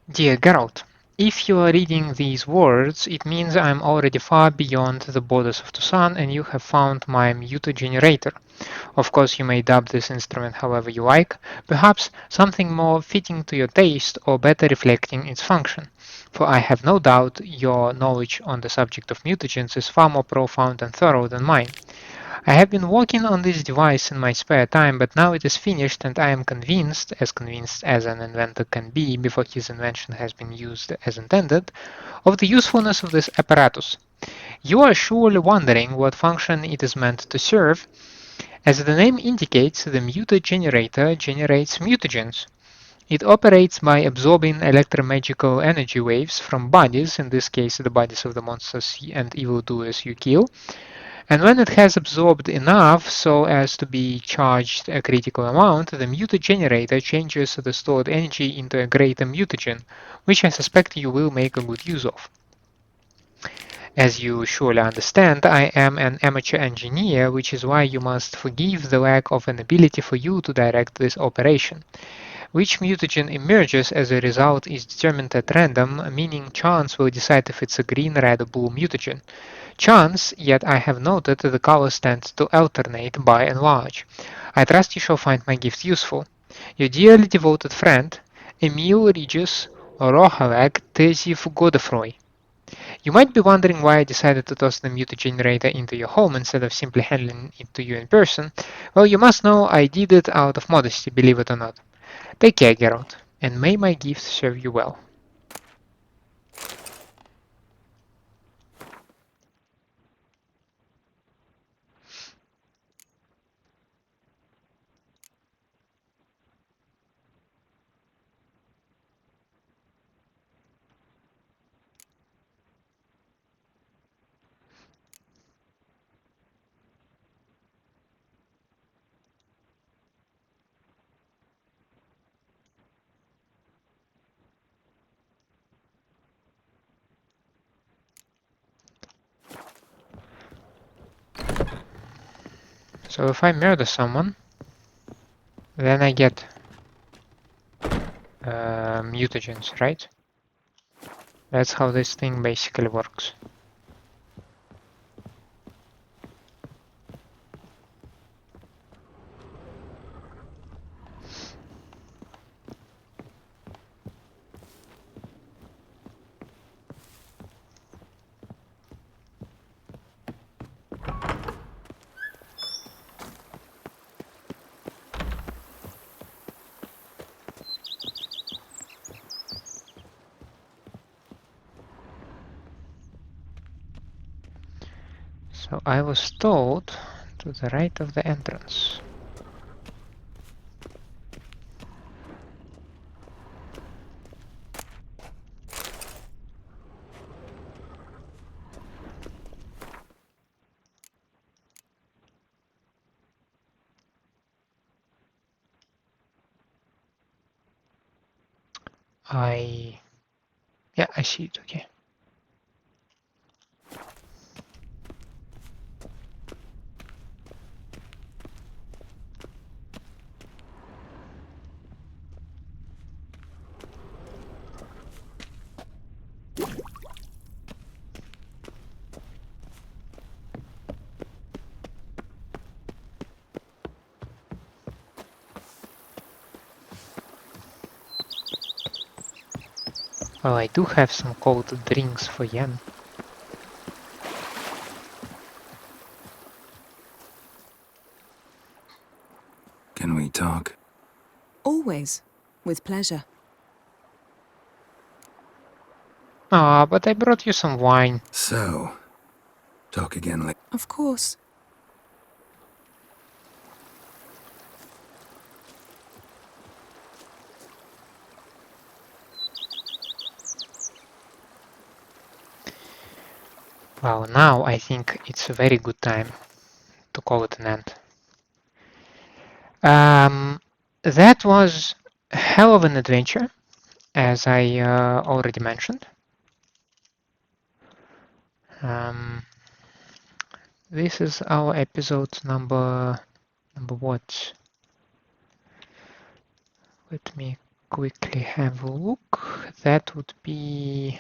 Dear Geralt, if you are reading these words, it means I am already far beyond the borders of Tucson and you have found my mutagenerator. Of course, you may dub this instrument however you like, perhaps something more fitting to your taste or better reflecting its function, for I have no doubt your knowledge on the subject of mutagens is far more profound and thorough than mine. I have been working on this device in my spare time, but now it is finished and I am convinced as an inventor can be before his invention has been used as intended, of the usefulness of this apparatus. You are surely wondering what function it is meant to serve. As the name indicates, the mutagenerator generates mutagens. It operates by absorbing electromagical energy waves from bodies, in this case the bodies of the monsters and evildoers you kill, and when it has absorbed enough so as to be charged a critical amount, the mutagenerator changes the stored energy into a greater mutagen, which I suspect you will make a good use of. As you surely understand, I am an amateur engineer, which is why you must forgive the lack of an ability for you to direct this operation. Which mutagen emerges as a result is determined at random, meaning chance will decide if it's a green, red, or blue mutagen. Chance, yet I have noted that the colors tend to alternate by and large. I trust you shall find my gift useful. Your dearly devoted friend, Emil Regis Rohalag Tesif Godefroy. You might be wondering why I decided to toss the mutagenerator into your home instead of simply handing it to you in person. Well, you must know I did it out of modesty, believe it or not. Take care, Geralt, and may my gift serve you well. So if I murder someone, then I get mutagens, right? That's how this thing basically works. So I was told to the right of the entrance. Yeah, I see it, okay. Well, I do have some cold drinks for Yen. Can we talk? Always. With pleasure. Ah, but I brought you some wine. So, talk again later. Of course. Well, now I think it's a very good time to call it an end. That was a hell of an adventure, as I already mentioned. This is our episode number what? Let me quickly have a look. That would be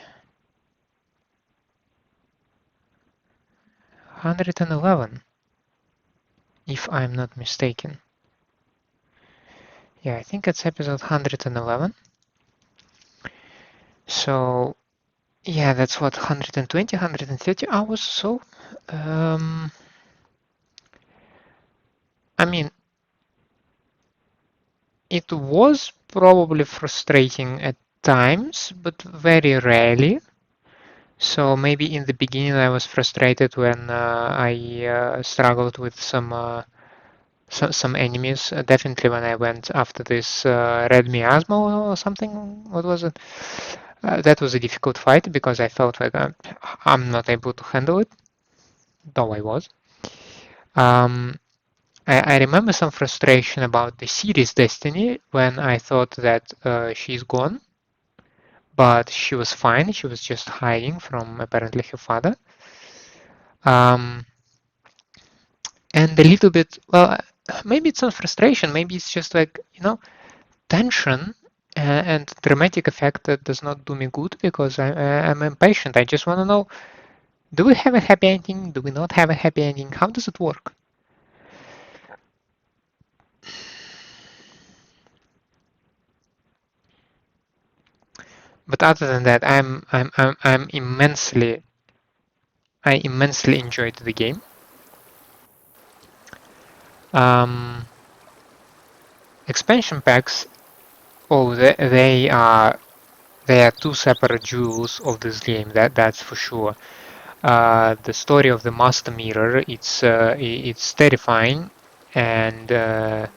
111, if I'm not mistaken. Yeah, I think it's episode 111. So, yeah, that's what, 120, 130 hours or so. I mean, it was probably frustrating at times, but very rarely. So maybe in the beginning I was frustrated when I struggled with some enemies. Definitely when I went after this red miasma or something. What was it? That was a difficult fight because I felt like I'm not able to handle it, though I was. I remember some frustration about the series Destiny when I thought that she's gone, but she was fine. She was just hiding from apparently her father. And a little bit, well, maybe it's not frustration. Maybe it's just like, tension and dramatic effect that does not do me good because I'm impatient. I just want to know, do we have a happy ending? Do we not have a happy ending? How does it work? But other than that, I immensely enjoyed the game. Expansion packs, oh, they are two separate jewels of this game. That's for sure. The story of the Master Mirror, it's terrifying, and it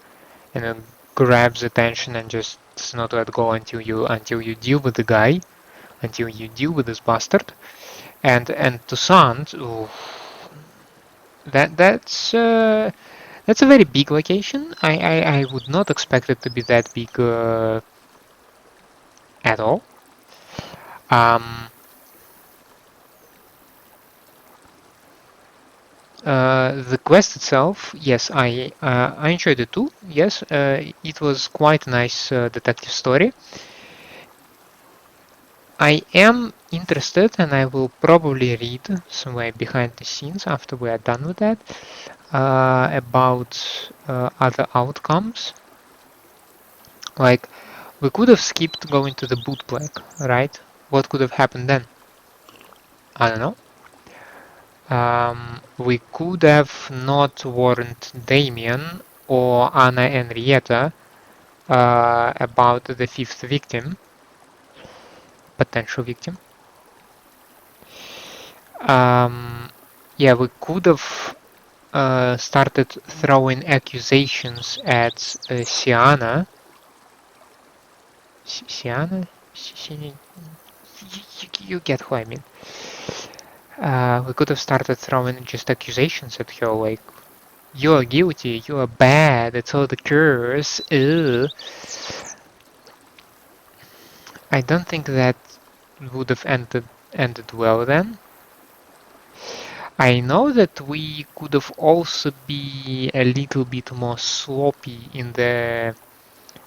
grabs attention and just does not let go until you deal with the guy, until you deal with this bastard. And Toussaint, that's a very big location. I would not expect it to be that big at all. The quest itself, yes, I enjoyed it too. Yes, it was quite a nice detective story. I am interested, and I will probably read somewhere behind the scenes after we are done with that about other outcomes. Like, we could have skipped going to the bootblack, right? What could have happened then? I don't know. We could have not warned Damien or Anna Henrietta about the fifth victim, potential victim. Yeah, we could have started throwing accusations at Syanna. Syanna? You get who I mean. We could have started throwing just accusations at her, like, you're guilty, you're bad, it's all the curse. Ugh. I don't think that would have ended well then. I know that we could have also be a little bit more sloppy in the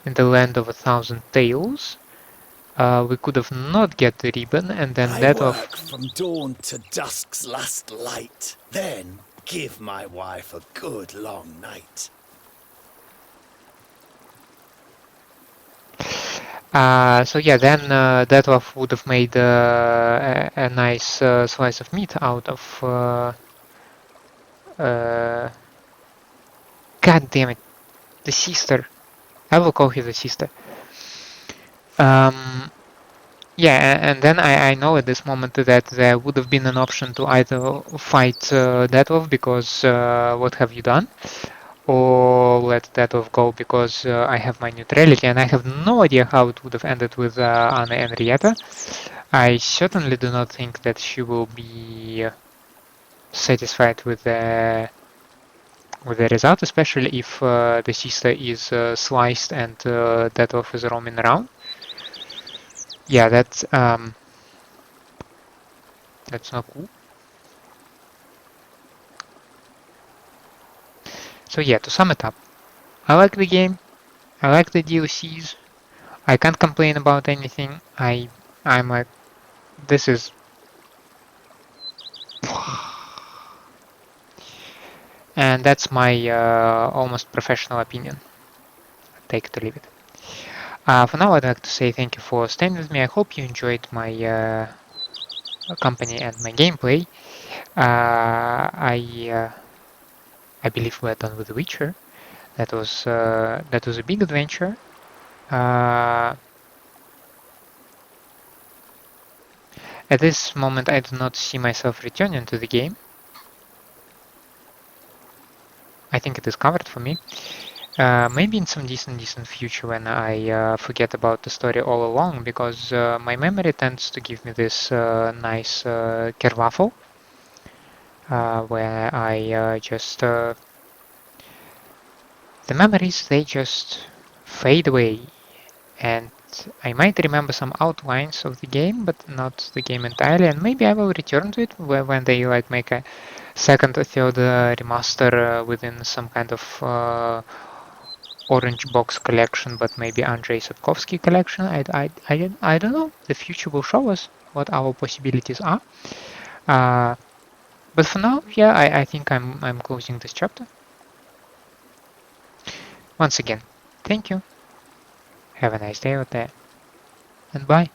Land of a Thousand Tales. We could have not get the ribbon and then I that work off. from dawn to dusk's last light, then give my wife a good long night. So yeah, then that off would have made a nice slice of meat out of. God damn it, the sister. I will call her the sister. Yeah, and then I know at this moment that there would have been an option to either fight Detlef because what have you done, or let Detlef go because I have my neutrality, and I have no idea how it would have ended with Anna and Rieta. I certainly do not think that she will be satisfied with the result, especially if the sister is sliced and Detlef is roaming around. Yeah, that's not cool. So yeah, to sum it up, I like the game, I like the DLCs, I can't complain about anything. I'm like, this is and that's my almost professional opinion. Take it or leave it. For now, I'd like to say thank you for staying with me. I hope you enjoyed my company and my gameplay. I believe we're done with The Witcher. That was a big adventure. At this moment, I do not see myself returning to the game. I think it is covered for me. Maybe in some distant future when I forget about the story all along, because my memory tends to give me this nice kerwaffle, where I just the memories, they just fade away, and I might remember some outlines of the game, but not the game entirely, and maybe I will return to it when they like make a second or third remaster within some kind of orange box collection, but maybe Andrei Sapkowski collection. I don't know. The future will show us what our possibilities are. But for now, yeah, I think I'm closing this chapter. Once again, thank you. Have a nice day out there, and bye.